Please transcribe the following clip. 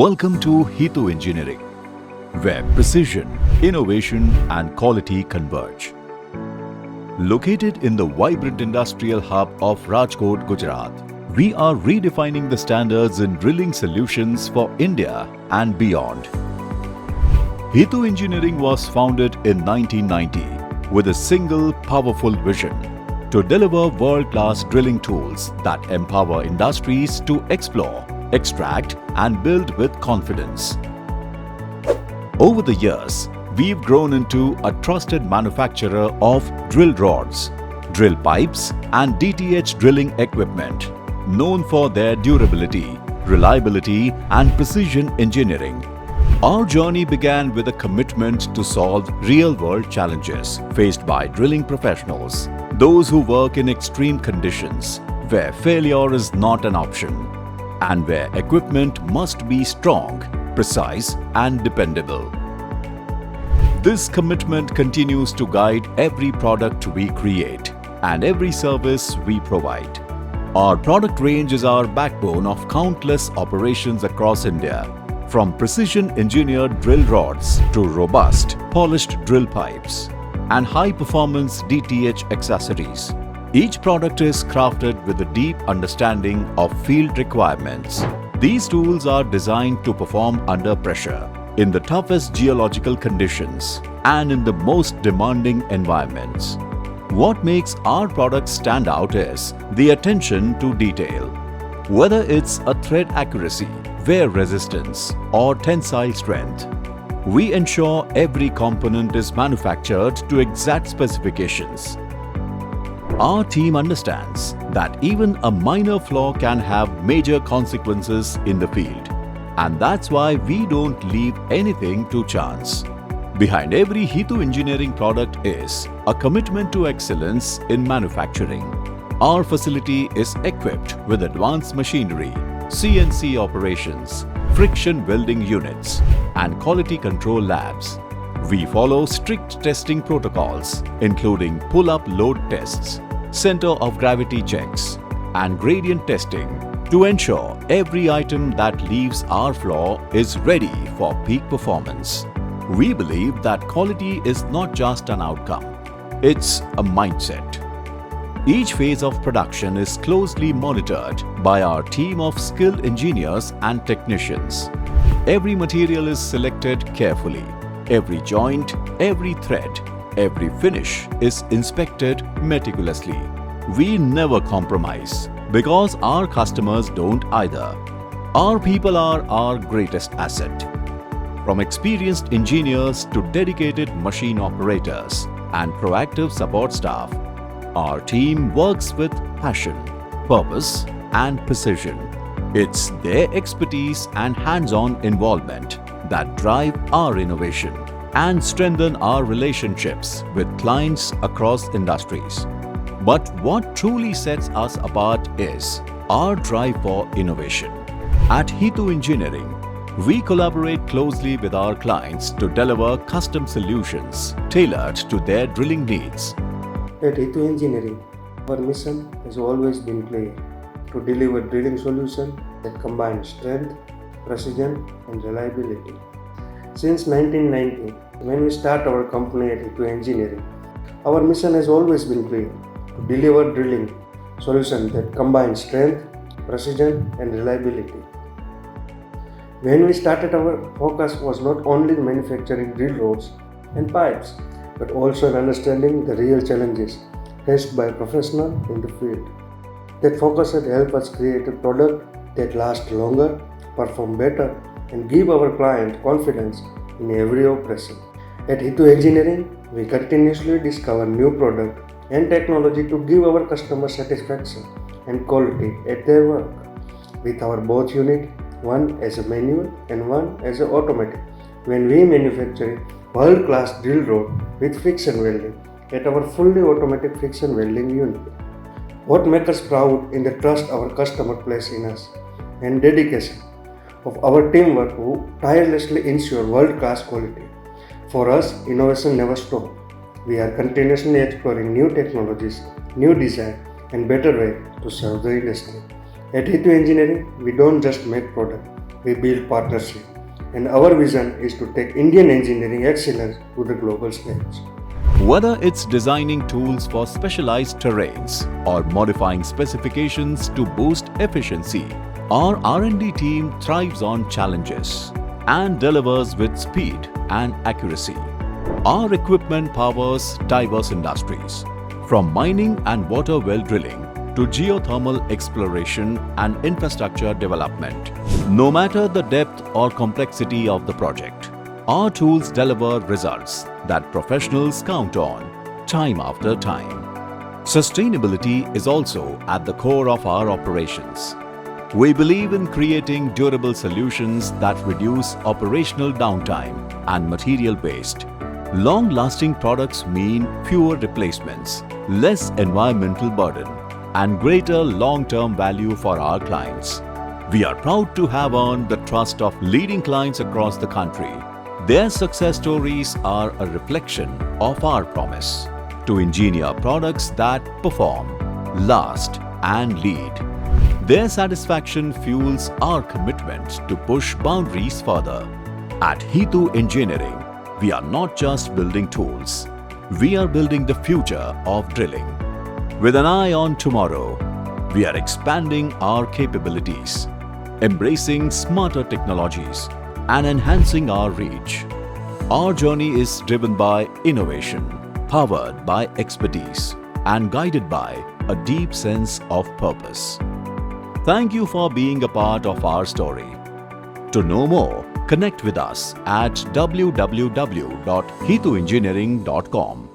Welcome to Hitu Engineering, where precision, innovation and quality converge. Located in the vibrant industrial hub of Rajkot, Gujarat, we are redefining the standards in drilling solutions for India and beyond. Hitu Engineering was founded in 1990 with a single powerful vision to deliver world-class drilling tools that empower industries to explore, extract and build with confidence. Over the years, we've grown into a trusted manufacturer of drill rods, drill pipes and DTH drilling equipment, known for their durability, reliability and precision engineering. Our journey began with a commitment to solve real-world challenges faced by drilling professionals, those who work in extreme conditions, where failure is not an option, and where equipment must be strong, precise and dependable. This commitment continues to guide every product we create and every service we provide. Our product range is our backbone of countless operations across India, from precision-engineered drill rods to robust, polished drill pipes and high-performance DTH accessories. Each product is crafted with a deep understanding of field requirements. These tools are designed to perform under pressure, in the toughest geological conditions, and in the most demanding environments. What makes our products stand out is the attention to detail. Whether it's a thread accuracy, wear resistance, or tensile strength, we ensure every component is manufactured to exact specifications. Our team understands that even a minor flaw can have major consequences in the field, and that's why we don't leave anything to chance. Behind every Hitu Engineering product is a commitment to excellence in manufacturing. Our facility is equipped with advanced machinery, CNC operations, friction welding units, and quality control labs. We follow strict testing protocols, including pull-up load tests, center of gravity checks, and gradient testing to ensure every item that leaves our floor is ready for peak performance. We believe that quality is not just an outcome, it's a mindset. Each phase of production is closely monitored by our team of skilled engineers and technicians. Every material is selected carefully. Every joint, every thread, every finish is inspected meticulously. We never compromise because our customers don't either. Our people are our greatest asset. From experienced engineers to dedicated machine operators and proactive support staff, our team works with passion, purpose, and precision. It's their expertise and hands-on involvement that drive our innovation and strengthen our relationships with clients across industries. But what truly sets us apart is our drive for innovation. At Hitu Engineering, we collaborate closely with our clients to deliver custom solutions tailored to their drilling needs. At Hitu Engineering, our mission has always been clear: to deliver drilling solutions that combine strength, precision, and reliability. Since 1990, when we start our company at Hitu Engineering, our mission has always been clear: to deliver drilling solutions that combine strength, precision, and reliability. When we started, our focus was not only manufacturing drill rods and pipes, but also in understanding the real challenges faced by professionals in the field. That focus had helped us create a product that lasts longer, perform better, and give our client confidence in every operation. At Hitu Engineering, we continuously discover new products and technology to give our customers satisfaction and quality at their work. With our both units, one as a manual and one as an automatic, when we manufacture world-class drill rod with friction welding at our fully automatic friction welding unit. What makes us proud in the trust our customer place in us and dedication of our teamwork who tirelessly ensure world-class quality. For us, innovation never stops. We are continuously exploring new technologies, new design, and better ways to serve the industry. At Hitu Engineering, we don't just make products, we build partnership. And our vision is to take Indian engineering excellence to the global stage. Whether it's designing tools for specialized terrains or modifying specifications to boost efficiency, our R&D team thrives on challenges and delivers with speed and accuracy. Our equipment powers diverse industries, from mining and water well drilling to geothermal exploration and infrastructure development. No matter the depth or complexity of the project, our tools deliver results that professionals count on time after time. Sustainability is also at the core of our operations. We believe in creating durable solutions that reduce operational downtime and material waste. Long-lasting products mean fewer replacements, less environmental burden, and greater long-term value for our clients. We are proud to have earned the trust of leading clients across the country. Their success stories are a reflection of our promise to engineer products that perform, last, and lead. Their satisfaction fuels our commitment to push boundaries further. At Hitu Engineering, we are not just building tools, we are building the future of drilling. With an eye on tomorrow, we are expanding our capabilities, embracing smarter technologies, and enhancing our reach. Our journey is driven by innovation, powered by expertise, and guided by a deep sense of purpose. Thank you for being a part of our story. To know more, connect with us at www.hituengineering.com.